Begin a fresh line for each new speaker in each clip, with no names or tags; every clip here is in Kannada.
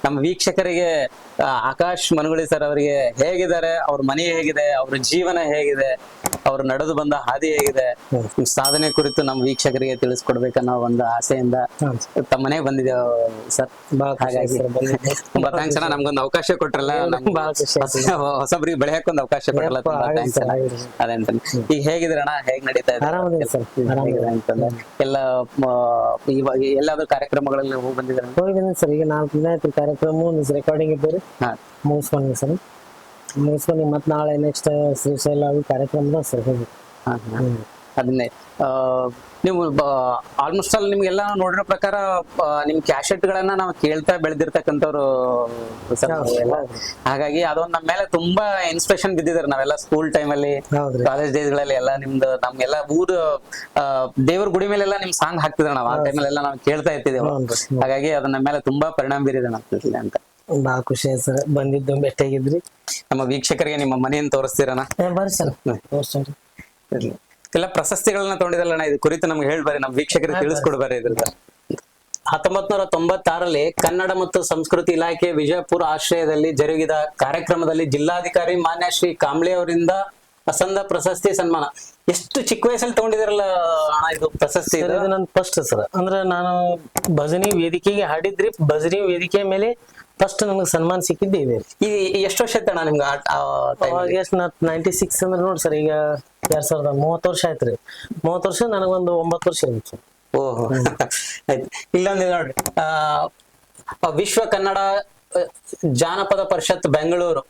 ನಮ್ಮ ವೀಕ್ಷಕರಿಗೆ ಆಕಾಶ್ ಮನುಗುಳಿ ಸರ್ ಅವರಿಗೆ ಹೇಗಿದ್ದಾರೆ, ಅವ್ರ ಮನೆ ಹೇಗಿದೆ, ಅವ್ರ ಜೀವನ ಹೇಗಿದೆ, ಅವ್ರು ನಡೆದು ಬಂದ ಹಾದಿ ಹೇಗಿದೆ, ಸಾಧನೆ ಕುರಿತು ನಮ್ಮ ವೀಕ್ಷಕರಿಗೆ ತಿಳಿಸ್ಕೊಡ್ಬೇಕನ್ನೋ ಒಂದು ಆಸೆಯಿಂದ ತಮ್ಮ ಮನೆಗೆ ಬಂದಿದ್ದೇವೆ ಸರ್. ಹಾಗಾಗಿ ತುಂಬಾ ಥ್ಯಾಂಕ್ಸ್ ಅಣ್ಣ, ನಮ್ಗೊಂದು ಅವಕಾಶ ಕೊಟ್ರಲ್ಲ, ಹೊಸಬ್ರಿಗೆ ಬೆಳೆಯಕ್ಕೆ ಒಂದು ಅವಕಾಶ ಕೊಟ್ರಲ್ಲ, ತುಂಬಾ ಥ್ಯಾಂಕ್ಸ್ ಅಣ್ಣ. ಅದಂತ ಈಗ ಹೇಗಿದ್ರಣ್ಣ, ಹೇಗ್ ನಡೀತಾ ಇದೆ ಅಂತಂದ್ರೆ ಎಲ್ಲ ಇವಾಗ ಎಲ್ಲಾದ್ರೂ ಕಾರ್ಯಕ್ರಮಗಳಲ್ಲಿ ಹೋಗಿ ಬಂದಿದ್ದಾರೆ?
ಹೋಗಿ ಬಂದಿದ್ದೆ ಸರ್, ಈಗ 4 ದಿನ ಆಯ್ತು ಕಾರ್ಯಕ್ರಮ, ರೆಕಾರ್ಡಿಂಗ್ ಇದ್ದೀರಿ ಮುಗಿಸ್ಕೊಂಡಿ ಸರ್. ಮುಗಿಸ್ಕೊಂಡು ಮತ್ತೆ ನಾಳೆ ನೆಕ್ಸ್ಟ್ ಶ್ರೀಶೈಲ ಕಾರ್ಯಕ್ರಮ ಸರ್ ಹೋಗಿ.
ಅದನ್ನೇ ನೀವು ಆಲ್ಮೋಸ್ಟ್ ಆಲ್ ನಿಮ್ಗೆಲ್ಲ ನೋಡಿರೋ ಪ್ರಕಾರ ನಿಮ್ ಕ್ಯಾಸೆಟ್ ಗಳನ್ನ ನಾವು ಕೇಳ್ತಾ ಬೆಳೆದಿರ್ತಕ್ಕಂಥವ್ರು. ಹಾಗಾಗಿ ಅದೊಂದು ನಮ್ಮ ಮೇಲೆ ತುಂಬಾ ಇನ್ಸ್ಪಿರೇಷನ್ ಬಿದ್ದಿದ್ದಾರೆ. ನಾವೆಲ್ಲ ಸ್ಕೂಲ್ ಟೈಮ್ ಅಲ್ಲಿ, ಕಾಲೇಜ್ ಡೇಸ್ ಗಳಲ್ಲಿ ಎಲ್ಲ ನಿಮ್ದು ನಮ್ಗೆಲ್ಲ ಊರು ದೇವ್ರ ಗುಡಿ ಮೇಲೆಲ್ಲ ನಿಮ್ ಸಾಂಗ್ ಹಾಕ್ತಿದ್ರು ನಾವು. ಆ ಟೈಮಲ್ಲೆಲ್ಲ ನಾವು ಕೇಳ್ತಾ ಇರ್ತಿದ್ದೇವೆ. ಹಾಗಾಗಿ ಅದು ನಮ್ಮ ಮೇಲೆ ತುಂಬಾ ಪರಿಣಾಮ ಬೀರಿದೆ ಅಂತ.
ಬಹಳ ಖುಷಿ ಆಯ್ತು ಸರ್, ಬಂದಿದ್ದು ಭೇಟಿಯಾಗಿದ್ರಿ.
ನಮ್ಮ ವೀಕ್ಷಕರಿಗೆ ನಿಮ್ಮ ಮನೆಯನ್ನು ತೋರಿಸ್ತೀರಣ್ಣ?
ಬರ್ರಿ ಸರ್ ತೋರಿಸ್ತೀನಿ.
ಎಲ್ಲ ಪ್ರಶಸ್ತಿಗಳನ್ನ ತಗೊಂಡಿದಲ್ಲ, ಇದು ಕುರಿತು ನಮ್ಗೆ ಹೇಳ್ಬಾರಿ, ನಮ್ಮ ವೀಕ್ಷಕರಿಗೆ ತಿಳಿಸ್ಕೊಡ್ಬಾರಿ. ಇದ್ರದ 1996ರಲ್ಲಿ ಕನ್ನಡ ಮತ್ತು ಸಂಸ್ಕೃತಿ ಇಲಾಖೆ ವಿಜಯಪುರ ಆಶ್ರಯದಲ್ಲಿ ಜರುಗಿದ ಕಾರ್ಯಕ್ರಮದಲ್ಲಿ ಜಿಲ್ಲಾಧಿಕಾರಿ ಮಾನ್ಯ ಶ್ರೀ ಕಾಂಬ್ಳೆ ಅವರಿಂದ ವಸಂತ ಪ್ರಶಸ್ತಿ ಸನ್ಮಾನ. ಎಷ್ಟು ಚಿಕ್ಕ ವಯಸ್ಸಲ್ಲಿ ತಗೊಂಡಿದಾರಲ್ಲ ಅಣ್ಣ ಇದು ಪ್ರಶಸ್ತಿ?
ಇದು ನನ್ ಫಸ್ಟ್ ಸರ್, ಅಂದ್ರೆ ನಾನು ಭಜನಿ ವೇದಿಕೆಗೆ ಹಾಡಿದ್ರಿ, ಭಜನಿ ವೇದಿಕೆ ಮೇಲೆ ಫಸ್ಟ್ ನಮ್ಗೆ ಸನ್ಮಾನ ಸಿಕ್ಕಿದ್ದೆ ಇದೆ.
ಈ ಎಷ್ಟು ವರ್ಷ ಆಯ್ತಣ್ಣ ನಿಮ್ಗೆ?
96 ಅಂದ್ರೆ ನೋಡಿ ಸರ್, ಈಗ 2030 ವರ್ಷ ಆಯ್ತ್ರಿ. 30 ವರ್ಷ ನನಗೊಂದು 9 ವರ್ಷ ಇರುತ್ತೆ ಸರ್.
ಓಹೋ ಆಯ್ತು. ಇಲ್ಲೊಂದು ನೋಡ್ರಿ, ವಿಶ್ವ ಕನ್ನಡ ಜಾನಪದ ಪರಿಷತ್ ಬೆಂಗಳೂರು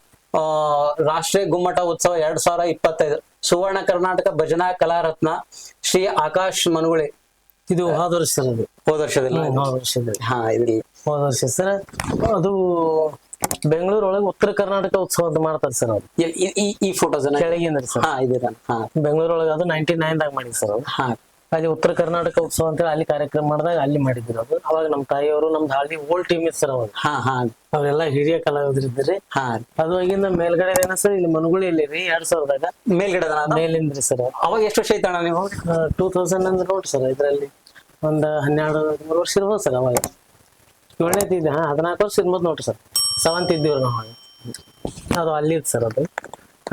ರಾಷ್ಟ್ರೀಯ ಗುಮ್ಮಟ ಉತ್ಸವ 2025 ಸುವರ್ಣ ಕರ್ನಾಟಕ ಭಜನಾ ಕಲಾರತ್ನ ಶ್ರೀ ಆಕಾಶ್ ಮನುಗುಳಿ.
ಇದು ಹೋದ ವರ್ಷ ಸರ್, ಅದು
ಹೋದ ವರ್ಷದಲ್ಲಿ. ಹಾ ಇದ್ರಲ್ಲಿ
ಹೋದ ವರ್ಷ ಸರ್. ಅದು ಬೆಂಗಳೂರೊಳಗೆ ಉತ್ತರ ಕರ್ನಾಟಕ ಉತ್ಸವ ಅಂತ ಮಾಡ್ತಾರೆ ಸರ್. ಅವ್ರು
ಈ ಫೋಟೋಸ್
ಕೆಳಗಿಂದ್ರಿ ಸರ್. ಬೆಂಗಳೂರೊಳಗೆ ಅದು 99ದಾಗ ಮಾಡಿದ್ ಸರ್. ಅಲ್ಲಿ ಉತ್ತರ ಕರ್ನಾಟಕ ಉತ್ಸವ ಅಂತೇಳಿ ಅಲ್ಲಿ ಕಾರ್ಯಕ್ರಮ ಮಾಡಿದಾಗ ಅಲ್ಲಿ ಮಾಡಿದ್ರು. ಅದು ಅವಾಗ ನಮ್ಮ ತಾಯಿಯವರು ನಮ್ದು ಹಳ್ಳಿ ಓಲ್ಡ್ ಟೀಮ್ ಇತ್ತು ಸರ್. ಅವಾಗ ಅವರೆಲ್ಲ ಹಿರಿಯ ಕಲಾವಿದರಿದ್ರಿ. ಅದು ಆಗಿಂದ ಮೇಲ್ಗಡೆ ಏನ ಸರ್, ಇಲ್ಲಿ ಮನುಗುಳಿಯಲ್ಲಿ ರೀ 2000ದಾಗ
ಮೇಲ್ಗಡೆ
ಮೇಲಿಂದ್ರಿ ಸರ್.
ಅವಾಗ ಎಷ್ಟು ವರ್ಷ ಐತಣ್ಣ ನೀವು?
2000 ಅಂದ್ರೆ ನೋಡ್ರಿ ಸರ್, ಇದ್ರಲ್ಲಿ ಒಂದ್ 12-13 ವರ್ಷ ಇರ್ಬೋದು ಸರ್. ಅವಾಗ 7ನೇದು ಇದ್ದೆ. 14 ವರ್ಷ ಇರ್ಬೋದು ನೋಡ್ರಿ ಸರ್. 7th ಇದ್ದೀವ್ರಿ ನಾವು. ಅದು ಅಲ್ಲಿದ್ ಸರ್ ಅದು.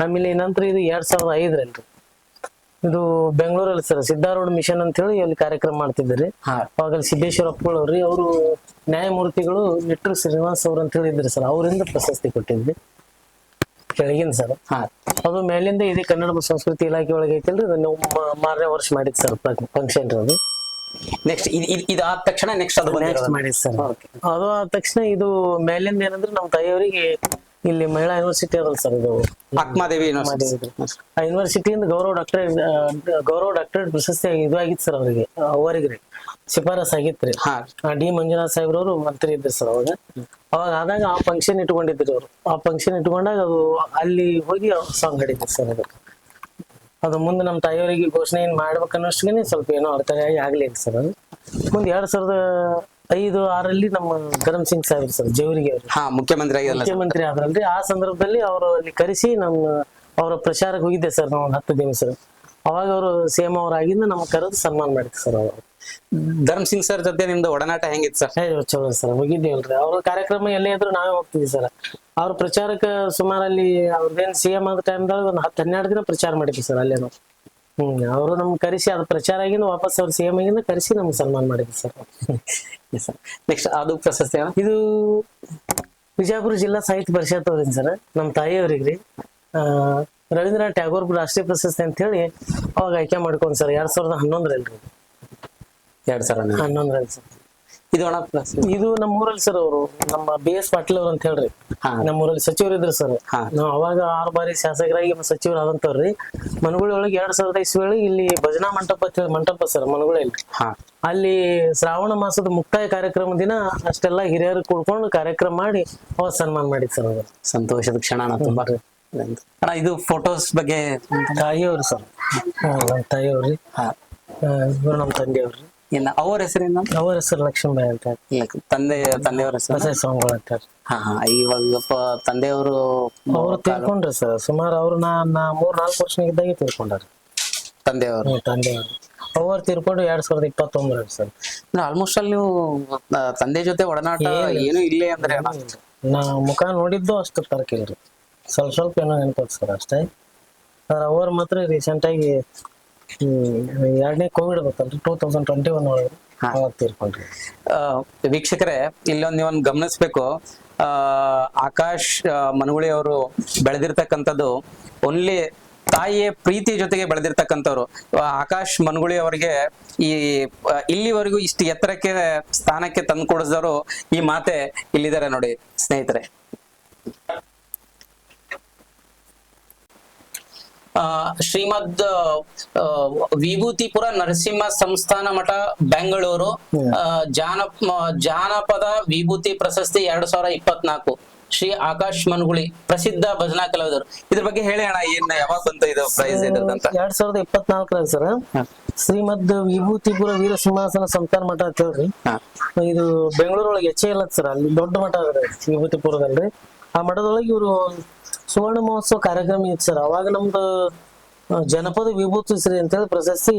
ಆಮೇಲೆ ನಂತರ ಇದು 2005ರಲ್ಲಿ ಇದು ಬೆಂಗಳೂರಲ್ಲಿ ಸರ್ ಸಿದ್ಧಾರೂಢ ಮಿಷನ್ ಅಂತ ಹೇಳಿ ಅಲ್ಲಿ ಕಾರ್ಯಕ್ರಮ ಮಾಡ್ತಿದ್ರಿ. ಅವಾಗ ಅಲ್ಲಿ ಸಿದ್ದೇಶ್ವರ ಅಪ್ಪಗಳವ್ರಿ, ಅವರು ನ್ಯಾಯಮೂರ್ತಿಗಳು ನಿಟ್ಟೂರು ಶ್ರೀನಿವಾಸ್ ಅವ್ರು ಅಂತ ಹೇಳಿದ್ರಿ ಸರ್. ಅವರಿಂದ ಪ್ರಶಸ್ತಿ ಕೊಟ್ಟಿದ್ವಿ ಕೆಳಗಿನ ಸರ್. ಅದು ಮೇಲಿಂದ ಇದೇ ಕನ್ನಡ ಮತ್ತು ಸಂಸ್ಕೃತಿ ಇಲಾಖೆ ಒಳಗೆ ಐತಿಲ್ರಿ, ನಾವು 6ನೇ ವರ್ಷ ಮಾಡಿದ್ ಸರ್ ಫಂಕ್ಷನ್. ಅದು
ನೆಕ್ಸ್ಟ್ ಇದಾದ ತಕ್ಷಣ ನೆಕ್ಸ್ಟ್
ಮಾಡಿದ್ ಸರ್. ಅದು ಆದ ತಕ್ಷಣ ಇದು ಮೇಲಿಂದ ಏನಂದ್ರೆ ನಮ್ಮ ತಾಯಿಯವರಿಗೆ ಇಲ್ಲಿ ಮಹಿಳಾ ಯೂನಿವರ್ಸಿಟಿ ಅದಲ್ಲ ಸರ್, ಇದು
ಅಕ್ಮಾದೇವಿ
ಆ ಯೂನಿವರ್ಸಿಟಿಯಿಂದ ಗೌರವ ಡಾಕ್ಟರೇಟ್ ಪ್ರಶಸ್ತಿ ಇದು ಆಗಿತ್ತು ಸರ್. ಅವರಿಗೆ ಶಿಫಾರಸ್ ಆಗಿತ್ರಿ. ಡಿ ಮಂಜುನಾಥ್ ಸಾಹೇಬ್ರವರು ಮಂತ್ರಿ ಇದ್ರು ಸರ್ ಅವಾಗ ಆದಾಗ ಆ ಫಂಕ್ಷನ್ ಇಟ್ಕೊಂಡಿದ್ರಿ ಅವರು. ಆ ಫಂಕ್ಷನ್ ಇಟ್ಕೊಂಡಾಗ ಅದು ಅಲ್ಲಿ ಹೋಗಿ ಸಾಂಗ್ ಹಾಡಿದ್ರು ಸರ್. ಅದು ಮುಂದೆ ನಮ್ಮ ತಾಯಿಯವರಿಗೆ ಘೋಷಣೆ ಏನ್ ಮಾಡ್ಬೇಕನ್ನೋಷ್ಟಿಗೆ ಸ್ವಲ್ಪ ಏನೋ ಅರ್ಥವಾಗಿ ಆಗ್ಲಿಲ್ಲ ಸರ್. ಅದು ಮುಂದೆ 2005-6ರಲ್ಲಿ ನಮ್ಮ ಧರ್ಮ್ ಸಿಂಗ್ ಸಾಹೇಬ್ರು ಸರ್ ಜೇವರಿಗೆ ಅವರು ಮುಖ್ಯಮಂತ್ರಿ ಆದ್ರಲ್ರಿ. ಆ ಸಂದರ್ಭದಲ್ಲಿ ಅವರು ಅಲ್ಲಿ ಕರೆಸಿ ಅವರ ಪ್ರಚಾರಕ್ಕೆ ಹೋಗಿದ್ದೆ ಸರ್ ನಾವು 10 ದಿವಸ. ಅವಾಗ ಅವರು ಸಿಎಂ ಅವರಾಗಿಂದ ನಮ್ಗೆ ಕರೆದು ಸನ್ಮಾನ ಮಾಡಿದ್ರು ಸರ್. ಅವರು
ಧರ್ಮ್ ಸಿಂಗ್ ಸರ್ ಜೊತೆ ನಿಮ್ದು ಒಡನಾಟ ಹೆಂಗಿತ್ತು ಸರ್?
ಚಲೋ ಸರ್, ಹೋಗಿದ್ದೀವಲ್ರಿ. ಅವ್ರ ಕಾರ್ಯಕ್ರಮ ಎಲ್ಲೇ ಇದ್ರು ನಾವೇ ಹೋಗ್ತಿದ್ವಿ ಸರ್. ಅವ್ರ ಪ್ರಚಾರಕ್ಕೆ ಸುಮಾರಲ್ಲಿ ಅವ್ರದ್ದೇನ್ ಸಿಎಂ ಆದ ಟೈಮ್ದಾಗ ಒಂದು 10-12 ದಿನ ಪ್ರಚಾರ ಮಾಡಿದ್ವಿ ಸರ್ ಅಲ್ಲೇ ನಾವು. ಅವರು ನಮ್ಗೆ ಕರೆಸಿ ಅದು ಪ್ರಚಾರ ಆಗಿಂದ ವಾಪಸ್ ಅವ್ರ ಸಿಎಂ ಆಗಿಂದ ಕರೆಸಿ ನಮ್ಗೆ ಸನ್ಮಾನ ಮಾಡಿದ್ವಿ ಸರ್.
ನೆಕ್ಸ್ಟ್ ಅದು ಪ್ರಶಸ್ತಿ
ಇದು ವಿಜಯಪುರ ಜಿಲ್ಲಾ ಸಾಹಿತ್ಯ ಪರಿಷತ್ ಅವ್ರಿಂದ ಸರ್. ನಮ್ಮ ತಾಯಿಯವ್ರಿಗ್ರಿ ರವೀಂದ್ರನಾಥ್ ಟ್ಯಾಗೋರ್ ರಾಷ್ಟ್ರೀಯ ಪ್ರಶಸ್ತಿ ಅಂತ ಹೇಳಿ ಅವಾಗ ಆಯ್ಕೆ ಮಾಡ್ಕೊಂಡ್ ಸರ್ 2011ರಲ್ಲಿ. 2011ರಲ್ಲಿ ಸರ್. ಇದು ನಮ್ಮ ಊರಲ್ಲಿ ಸರ್. ಅವರು ನಮ್ಮ BS ಪಾಟೀಲ್ ಅವ್ರ ಅಂತ ಹೇಳ್ರಿ, ನಮ್ಮೂರಲ್ಲಿ ಸಚಿವರಿದ್ರು ಸರ್. ನಾವ್ ಅವಾಗ 6 ಬಾರಿ ಶಾಸಕರಾಗಿ ಸಚಿವರು ಆದಂತವ್ರಿ. ಮನಗುಳಿ ಒಳಗೆ 2005 ಇಲ್ಲಿ ಭಜನಾ ಮಂಟಪ ಸರ್ ಮನಗುಳಿಯಲ್ಲಿ. ಅಲ್ಲಿ ಶ್ರಾವಣ ಮಾಸದ ಮುಕ್ತಾಯ ಕಾರ್ಯಕ್ರಮ ದಿನ ಅಷ್ಟೆಲ್ಲ ಹಿರಿಯರು ಕೂಡ್ಕೊಂಡು ಕಾರ್ಯಕ್ರಮ ಮಾಡಿ ಅವಾಗ ಸನ್ಮಾನ ಮಾಡಿದ್ ಸರ್. ಅವರು
ಸಂತೋಷದ ಕ್ಷಣ ತುಂಬಾ. ಇದು ಫೋಟೋಸ್ ಬಗ್ಗೆ
ತಾಯಿಯವ್ರು ಸರ್. ನಮ್ಮ ತಾಯಿಯವ್ರಿ, ಇವ್ರು ನಮ್ಮ ತಂದೆಯವ್ರಿ.
ಅವ್ರ ಹೆಸರೇನು?
ಅವ್ರ ಹೆಸರು ಲಕ್ಷ್ಮೀಬಾಯಿ ಅಂತ.
ತಂದೆಯವರ ಹೆಸರು
ಸ್ವಾಮಿಗಳು ಅಂತಾರೆ.
ಇವಾಗ ತಂದೆಯವರು
ಅವ್ರು ತೀರ್ಕೊಂಡ್ರಿ ಸರ್. ಸುಮಾರು ಅವ್ರು 3-4 ವರ್ಷ ಇದ್ದಾಗೆ ತೀರ್ಕೊಂಡ್ರಿ ತಂದೆಯವರು. ಅವ್ರು ತೀರ್ಕೊಂಡು 2021 ಸರ್.
ಆಲ್ಮೋಸ್ಟ್ ಅಲ್ಲಿ ನೀವು ತಂದೆ ಜೊತೆ ಒಡನಾಟ ಏನು ಇಲ್ಲೇ ಅಂದ್ರೆ
ನಾ ಮುಖ ನೋಡಿದ್ದು ಅಷ್ಟು ತರಕಿಲ್ರಿ, ಸ್ವಲ್ಪ ಏನೋ ನೆನಪು ಸರ್ ಅಷ್ಟೇ. ಅವ್ರು ಮಾತ್ರ ರೀಸೆಂಟ್ ಆಗಿ 2ನೇ ಕೋವಿಡ್ ಗೊತ್ತಲ್ರಿ 2021 ಒಳಗೆ ಅವಾಗ ತೀರ್ಕೊಂಡ್ರಿ.
ವೀಕ್ಷಕರೇ, ಇಲ್ಲೊಂದು ನೀವೊಂದು ಗಮನಿಸ್ಬೇಕು. ಆಕಾಶ್ ಮನಗುಳಿ ಅವರು ಬೆಳೆದಿರ್ತಕ್ಕಂಥದ್ದು ಓನ್ಲಿ ತಾಯಿಯ ಪ್ರೀತಿ ಜೊತೆಗೆ ಬೆಳೆದಿರ್ತಕ್ಕಂಥವ್ರು. ಆಕಾಶ್ ಮನಗುಳಿ ಅವರಿಗೆ ಇಲ್ಲಿವರೆಗೂ ಇಷ್ಟು ಎತ್ತರಕ್ಕೆ ಸ್ಥಾನಕ್ಕೆ ತಂದು ಕೊಡಿಸಿದವರು ಈ ಮಾತೆ ಇಲ್ಲಿದ್ದಾರೆ ನೋಡಿ ಸ್ನೇಹಿತರೆ. ಶ್ರೀಮದ್ ವಿಭೂತಿಪುರ ನರಸಿಂಹ ಸಂಸ್ಥಾನ ಮಠ ಬೆಂಗಳೂರು ಜಾನಪದ ವಿಭೂತಿ ಪ್ರಶಸ್ತಿ 2024 ಶ್ರೀ ಆಕಾಶ್ ಮನಗುಳಿ ಪ್ರಸಿದ್ಧ ಭಜನಾ ಕಲಾವಿದರು. ಇದ್ರ ಬಗ್ಗೆ ಹೇಳಿ ಅಣ್ಣ, ಏನ್ ಯಾವಾಗ ಬಂತು ಇದು ಪ್ರೈಸ್ ಇದ್ದಂತ?
2024 ಸರ್ ಶ್ರೀಮದ್ ವಿಭೂತಿಪುರ ವೀರ ಸಿಂಹಾಸನ ಸಂಸ್ಥಾನ ಮಠ ಅಂತ ಹೇಳ್ರಿ. ಇದು ಬೆಂಗಳೂರೊಳಗೆ HAL ಸರ್, ಅಲ್ಲಿ ದೊಡ್ಡ ಮಠ ಅದ್ರಿ ವಿಭೂತಿಪುರದಲ್ರಿ. ಆ ಮಠದೊಳಗೆ ಇವರು ಸುವರ್ಣ ಮಹೋತ್ಸವ ಕಾರ್ಯಕ್ರಮ ಇತ್ತು ಸರ್. ಅವಾಗ ನಮ್ದು ಜನಪದ ವಿಭೂತಿ ಶ್ರೀ ಅಂತ ಹೇಳಿ ಪ್ರಶಸ್ತಿ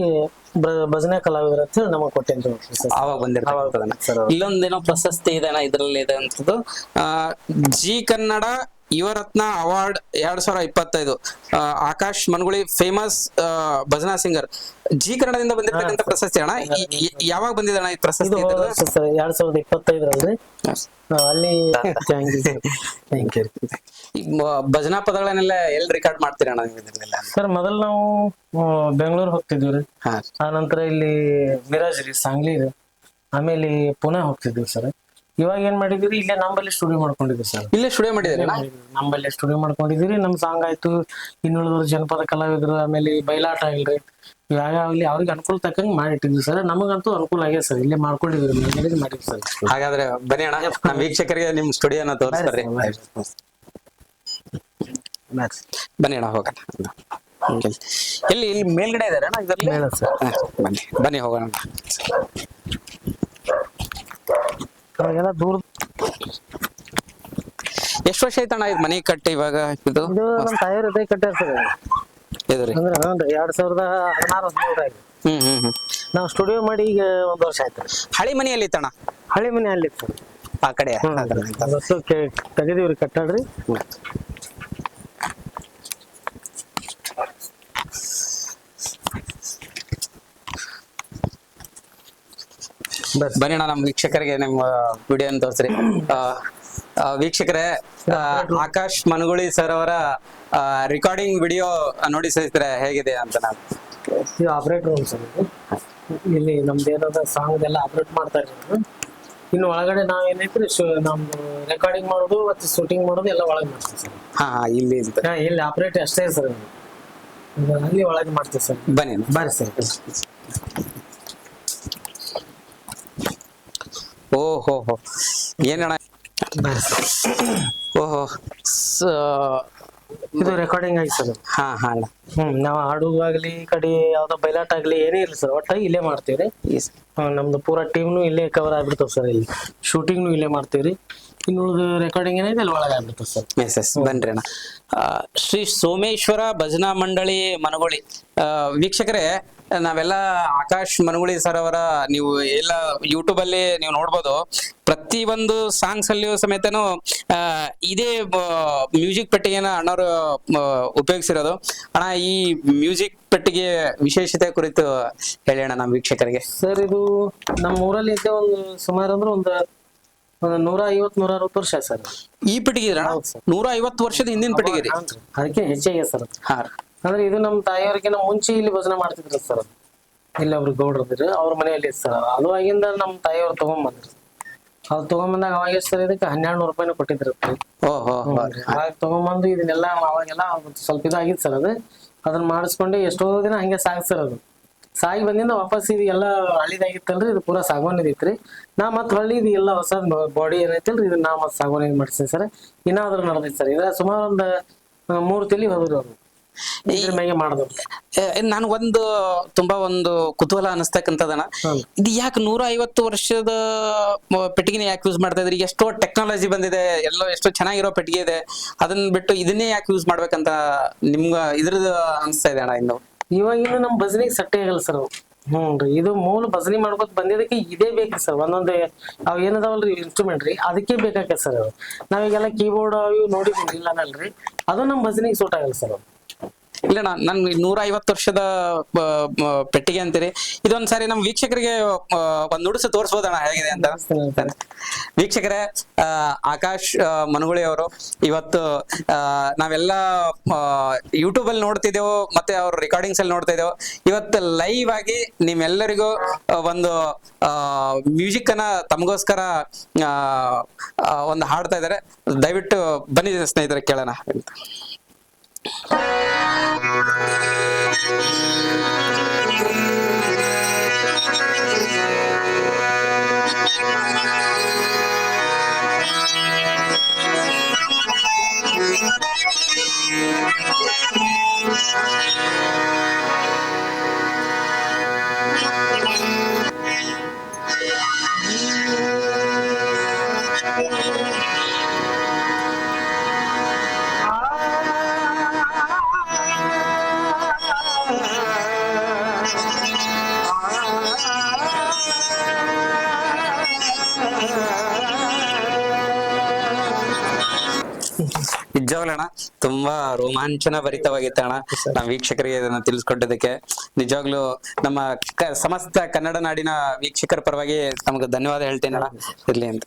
ಭಜನೆ ಕಲಾವಿದರು ಅಂತ ಹೇಳಿ ನಮಗ್ ಕೊಟ್ಟಿದ್ರು.
ಅವಾಗ ಬಂದಿರ್ತಾರೆ. ಇಲ್ಲೊಂದೇನೋ ಪ್ರಶಸ್ತಿ ಇದೆ ಅಣ್ಣ, ಇದ್ರಲ್ಲಿ ಇದೆ ಅಂತದ್ದು. G Kannada Yuvarathna award 2025 Akash Managuli famous ಭಜನಾ ಸಿಂಗರ್. ಜಿ ಕನ್ನಡದಿಂದ ಬಂದಿರ್ತಕ್ಕಂಥ ಪ್ರಶಸ್ತಿ ಅಣ್ಣ. ಯಾವಾಗ ಬಂದಿದೆ ಅಣ್ಣ ಈ ಪ್ರಶಸ್ತಿ?
2025 ಅಲ್ಲಿ
ಭಜನಾ ಪದಗಳನ್ನೆಲ್ಲ ಎಲ್ಲಿ ರೆಕಾರ್ಡ್ ಮಾಡ್ತೀರ ಅಣ್ಣ
ಸರ್? ಮೊದಲು ನಾವು ಬೆಂಗಳೂರು ಹೋಗ್ತಿದ್ವಿ ರೀ, ಆ ನಂತರ ಇಲ್ಲಿ ಮಿರಾಜ್ ರೀ, ಸಾಂಗ್ಲಿ ರೀ, ಆಮೇಲೆ ಪುಣೆ ಹೋಗ್ತಿದ್ವಿ ಸರ್. ಇವಾಗ ಏನ್ ಮಾಡಿದ್ರಿ, ಇಲ್ಲೇ ನಮ್ಮಲ್ಲಿ ಸ್ಟುಡಿಯೋ ಮಾಡ್ಕೊಂಡಿದ್ವಿ ಸರ್.
ಇಲ್ಲೇ ಸ್ಟುಡಿಯೋ ಮಾಡಿದ್ರಿ?
ನಮ್ಮಲ್ಲಿ ಸ್ಟುಡಿಯೋ ಮಾಡ್ಕೊಂಡಿದ್ರಿ. ನಮ್ ಸಾಂಗ್ ಆಯ್ತು, ಇನ್ನುಳಿದವ್ರು ಜನಪದ ಕಲಾವಿದರು, ಆಮೇಲೆ ಬಯಲಾಟ ಇಲ್ರಿ, ಯಾವ್ಯಾವಲ್ಲಿ ಅವ್ರಿಗೆ ಅನುಕೂಲ ತಕ್ಕಂಗೆ ಮಾಡಿಟ್ಟಿದ್ವಿ ಸರ್. ನಮಗಂತೂ ಅನುಕೂಲ ಆಗ್ಯದ ಸರ್, ಇಲ್ಲೇ ಮಾಡ್ಕೊಂಡಿದ್ವಿ, ಮಾಡಿದ್ವಿ ಸರ್.
ಹಾಗಾದ್ರೆ ಬನ್ನಿ ಅಣ್ಣ, ನಮ್ಮ ವೀಕ್ಷಕರಿಗೆ ನಿಮ್ ಸ್ಟುಡಿಯೋನ ತೋರಿಸ್ತಾರೆ. ಬನ್ನಿ ಅಣ್ಣ ಹೋಗೋಣ. ಎಲ್ಲಿ ಇಲ್ಲಿ ಮೇಲ್ಗಡೆ ಇದಾರೆ ಅಣ್ಣ ಇದರಲ್ಲಿ? ಬನ್ನಿ ಬನ್ನಿ ಹೋಗೋಣ.
ಅವಾಗೆಲ್ಲ ದೂರ.
ಎಷ್ಟು ವರ್ಷ ಆಯ್ತಣ್ಣ ಇದು ಮನೆ ಕಟ್ಟಿ? ಇವಾಗ ಇದು
ನಮ್ಮ ತಾಯಿಯವ್ರ ಇದೇ ಕಟ್ಟಾರ ಸರ್.
ಇದ್ರಿ
2016 ನಾವು ಸ್ಟುಡಿಯೋ ಮಾಡಿ ಈಗ 1 ವರ್ಷ ಆಯ್ತು.
ಹಳಿ ಮನೆಯಲ್ಲಿ ಇತ್ತಣ್ಣ?
ಹಳಿ ಮನೆ ಅಲ್ಲಿ ಸರ್,
ಆ ಕಡೆ
ತೆಗೆದಿವ್ರಿ ಕಟ್ಟಾಡ್ರಿ.
ಬನ್ನಿ ಅಣ್ಣ, ನಮ್ಮ ವೀಕ್ಷಕರಿಗೆ ನಿಮ್ಮ ವಿಡಿಯೋನ ತೋರಿಸ್ರಿ. ವೀಕ್ಷಕರೇ, ಆಕಾಶ್ ಮನಗುಳಿ ಸರ್ ಅವರ ರೆಕಾರ್ಡಿಂಗ್ ವಿಡಿಯೋ ನೋಡಿ ಸ್ನೇಹಿತರೆ ಹೇಗಿದೆ ಅಂತ. ನಾವು
ಆಪರೇಟ್ ರೂಮ್ ಸರ್, ಇಲ್ಲಿ ನಮ್ದು ಏನಾದ ಸಾಂಗ್ ಎಲ್ಲ ಆಪರೇಟ್ ಮಾಡ್ತಾ ಇರೋದು. ಇನ್ನು ಒಳಗಡೆ ನಾವ್ ಏನೈತ್ರಿ ನಮ್ದು ರೆಕಾರ್ಡಿಂಗ್ ಮಾಡೋದು ಮತ್ತೆ ಶೂಟಿಂಗ್ ಮಾಡೋದು ಎಲ್ಲ ಒಳಗೆ ಮಾಡ್ತೀವಿ ಸರ್. ಇಲ್ಲಿ ಆಪರೇಟ್ ಅಷ್ಟೇ ಸರ್, ಅಲ್ಲಿ ಒಳಗೆ ಮಾಡ್ತೀವಿ ಸರ್.
ಬನ್ನಿ
ಬರ್ರಿ ಸರ್.
ಓಹೋ ಏನಣ್ಣ? ಓಹೋ,
ಇದು ರೆಕಾರ್ಡಿಂಗ್ ಆಗಿ ಸರ್. ನಾವು ಹಾಡುವಾಗ್ಲಿ ಕಡೆ ಯಾವ್ದೋ ಬಯಲಾಟ ಆಗ್ಲಿ ಏನೇ ಇರ್ಲಿ ಸರ್, ಒಟ್ಟಾಗಿ ಇಲ್ಲೇ ಮಾಡ್ತೀವ್ರಿ. ನಮ್ದು ಪೂರಾ ಟೀಮ್ನು ಇಲ್ಲೇ ಕವರ್ ಆಗ್ಬಿಡ್ತಾವ ಸರ್. ಇಲ್ಲಿ ಶೂಟಿಂಗ್ನು ಇಲ್ಲೇ ಮಾಡ್ತೀವ್ರಿ, ಇನ್ನು ರೆಕಾರ್ಡಿಂಗ್ ಏನಿದೆ ಅಲ್ಲಿ ಒಳಗೆ ಆಗ್ಬಿಡ್ತಾವ ಸರ್.
ಬನ್ರಿ ಅಣ್ಣ. ಶ್ರೀ ಸೋಮೇಶ್ವರ ಭಜನಾ ಮಂಡಳಿ ಮನಗುಳಿ. ವೀಕ್ಷಕರೇ, ನಾವೆಲ್ಲ ಆಕಾಶ್ ಮನಗುಳಿ ಸರ್ ಅವರ ನೀವು ಎಲ್ಲ ಯೂಟ್ಯೂಬ್ ಅಲ್ಲಿ ನೀವು ನೋಡ್ಬೋದು. ಪ್ರತಿ ಒಂದು ಸಾಂಗ್ಸ್ ಅಲ್ಲಿಯೂ ಸಮೇತನು ಇದೇ ಮ್ಯೂಸಿಕ್ ಪೆಟ್ಟಿಗೆನ ಅಣ್ಣವರು ಉಪಯೋಗಿಸಿರೋದು. ಅಣ್ಣ, ಈ ಮ್ಯೂಸಿಕ್ ಪೆಟ್ಟಿಗೆ ವಿಶೇಷತೆ ಕುರಿತು ಹೇಳಿ ಅಣ್ಣ ನಮ್ಮ ವೀಕ್ಷಕರಿಗೆ.
ಸರ್, ಇದು ನಮ್ಮ ಊರಲ್ಲಿ ಇದ್ದೆ ಒಂದು ಸುಮಾರು ಅಂದ್ರೆ ಒಂದು 150-160 ವರ್ಷ ಸರ್.
ಈ ಪೆಟ್ಟಿಗೆ 150 ವರ್ಷದ ಹಿಂದಿನ ಪೆಟ್ಟಿಗೆ ರೀ?
ಅದಕ್ಕೆ ಹೆಚ್ಚಾಗಿ ಸರ್. ಅಂದ್ರೆ ಇದು ನಮ್ಮ ತಾಯಿಯವ್ರಿಗಿನ ಮುಂಚೆ ಇಲ್ಲಿ ಭಜನೆ ಮಾಡ್ತಿದ್ರು ಸರ್. ಇಲ್ಲಿ ಅವ್ರು ಗೌಡ್ರದಿದ್ರು, ಅವ್ರ ಮನೆಯಲ್ಲಿ ಸರ್. ಅದು ಆಗಿಂದ ನಮ್ಮ ತಾಯಿಯವ್ರು ತಗೊಂಡ್ಬಂದ್ರಿ. ಅವ್ರು ತಗೊಂಡ್ಬಂದಾಗ ಅವಾಗ ಸರ್ ಇದಕ್ಕೆ 1200 ರೂಪಾಯಿನ ಕೊಟ್ಟಿದ್ರು. ಅವಾಗ ತಗೊಂಡ್ಬಂದು ಇದನ್ನೆಲ್ಲ ಅವಾಗೆಲ್ಲ ಸ್ವಲ್ಪ ಇದಾಗಿತ್ತು ಸರ್. ಅದನ್ನ ಮಾಡಿಸ್ಕೊಂಡು ಎಷ್ಟೋ ದಿನ ಹಂಗೆ ಸಾಗಿಸ್ತಾರ. ಅದು ಸಾಗಿ ಬಂದಿಂದ ವಾಪಸ್ ಇದು ಎಲ್ಲ ಹಳಿದಾಗಿತ್ತಲ್ರಿ, ಇದು ಪೂರಾ ಸಾಗವಾನಿದಿತ್ರಿ. ನಾ ಮತ್ ಹೊಳ್ಳಿ ಇದು ಎಲ್ಲ ಹೊಸ ಬಾಡಿ ಏನೈತಿಲ್ರಿ, ಇದನ್ನ ನಾ ಮತ್ ಸಾಗವಾನಿ ಮಾಡ್ತೀನಿ ಸರ್. ಇನ್ನಾದ್ರೂ ನಡೆದೈತಿ ಸರ್. ಇದ್ರ ಸುಮಾರು ಒಂದು 3 ತಿಳಿ ಹೋದ್ರು ಅವ್ರು ಮಾಡಿದ್ರು.
ನನ್ಗೊಂದು ತುಂಬಾ ಒಂದು ಕುತೂಹಲ ಅನಿಸ್ತಕ್ಕಂಥದಣ್ಣ, ಇದು ಯಾಕೆ 150 ವರ್ಷದ ಪೆಟ್ಟಿಗೆನ ಯಾಕೆ ಯೂಸ್ ಮಾಡ್ತಾ ಇದ್ರಿ? ಎಷ್ಟೋ ಟೆಕ್ನಾಲಜಿ ಬಂದಿದೆ, ಎಷ್ಟೋ ಚೆನ್ನಾಗಿರೋ ಪೆಟ್ಟಿಗೆ ಇದೆ, ಅದನ್ನ ಬಿಟ್ಟು ಇದನ್ನೇ ಯಾಕೆ ಯೂಸ್ ಮಾಡ್ಬೇಕಂತ ನಿಮ್ಗ ಇದ್ರದ್ದು ಅನಿಸ್ತಾ ಇದೆ ಅಣ್ಣ? ಇನ್ನು
ಇವಾಗಿನ ನಮ್ ಭಜನೆಗೆ ಸಟ್ಟೆ ಆಗಲ್ಲ ಸರ್. ಹ್ಞೂನ್ರಿ ಇದು ಮೂಲ ಭಜನಿ ಮಾಡ್ಕೊತ ಬಂದಿದ್ದಕ್ಕೆ ಇದೇ ಬೇಕ್ರಿ ಸರ್. ಒಂದೊಂದು ಅವ್ ಏನದಾವಲ್ರಿ ಇನ್ಸ್ಟ್ರೂಮೆಂಟ್ ರೀ, ಅದಕ್ಕೆ ಬೇಕಾಗ್ತದೆ ಸರ್ ಅದು. ನಾವೀಗೆಲ್ಲ ಕೀಬೋರ್ಡ್ ಅವು ನೋಡಿದ್ವಿ ಇಲ್ಲ ಅನ್ನಲ್ರಿ, ಅದು ನಮ್ ಭಜನಿಗೆ ಸೂಟ್ ಆಗಲ್ಲ ಸರ್.
ಇಲ್ಲ ನನ್ 150 ವರ್ಷದ ಪೆಟ್ಟಿಗೆ ಅಂತೀರಿ, ಇದೊಂದ್ಸಾರಿ ನಮ್ ವೀಕ್ಷಕರಿಗೆ ಒಂದ್ ನುಡಿಸು ತೋರಿಸ್ಬೋದಣ್ಣ ಹೇಗಿದೆ ಅಂತ. ವೀಕ್ಷಕರೇ, ಆಕಾಶ್ ಮನಗುಳಿ ಅವರು ಇವತ್ತು ನಾವೆಲ್ಲ ಯೂಟ್ಯೂಬ್ ಅಲ್ಲಿ ನೋಡ್ತಿದ್ದೆವು, ಮತ್ತೆ ಅವ್ರ ರೆಕಾರ್ಡಿಂಗ್ಸ್ ಅಲ್ಲಿ ನೋಡ್ತಾ ಇದ್ದೇವೆ. ಇವತ್ತು ಲೈವ್ ಆಗಿ ನಿಮ್ಮೆಲ್ಲರಿಗೂ ಒಂದು ಮ್ಯೂಸಿಕ್ ಅನ್ನ ತಮಗೋಸ್ಕರ ಒಂದು ಹಾಡ್ತಾ ಇದ್ದಾರೆ. ದಯವಿಟ್ಟು ಬನ್ನಿ ಸ್ನೇಹಿತರೆ, ಕೇಳೋಣ ಅಂತ. ನಿಜವಾಗ್ಲಣ್ಣ ತುಂಬಾ ರೋಮಾಂಚನ ಭರಿತವಾಗಿತ್ತು ಅಣ್ಣ. ನಮ್ಮ ವೀಕ್ಷಕರಿಗೆ ಇದನ್ನ ತಿಳಿಸ್ಕೊಟ್ಟಿದ್ದಕ್ಕೆ ನಿಜವಾಗ್ಲೂ ನಮ್ಮ ಸಮಸ್ತ ಕನ್ನಡ ನಾಡಿನ ವೀಕ್ಷಕರ ಪರವಾಗಿ ನಮ್ಗೆ ಧನ್ಯವಾದ ಹೇಳ್ತೇನೆ ಅಣ್ಣ. ಇರ್ಲಿ ಅಂತ.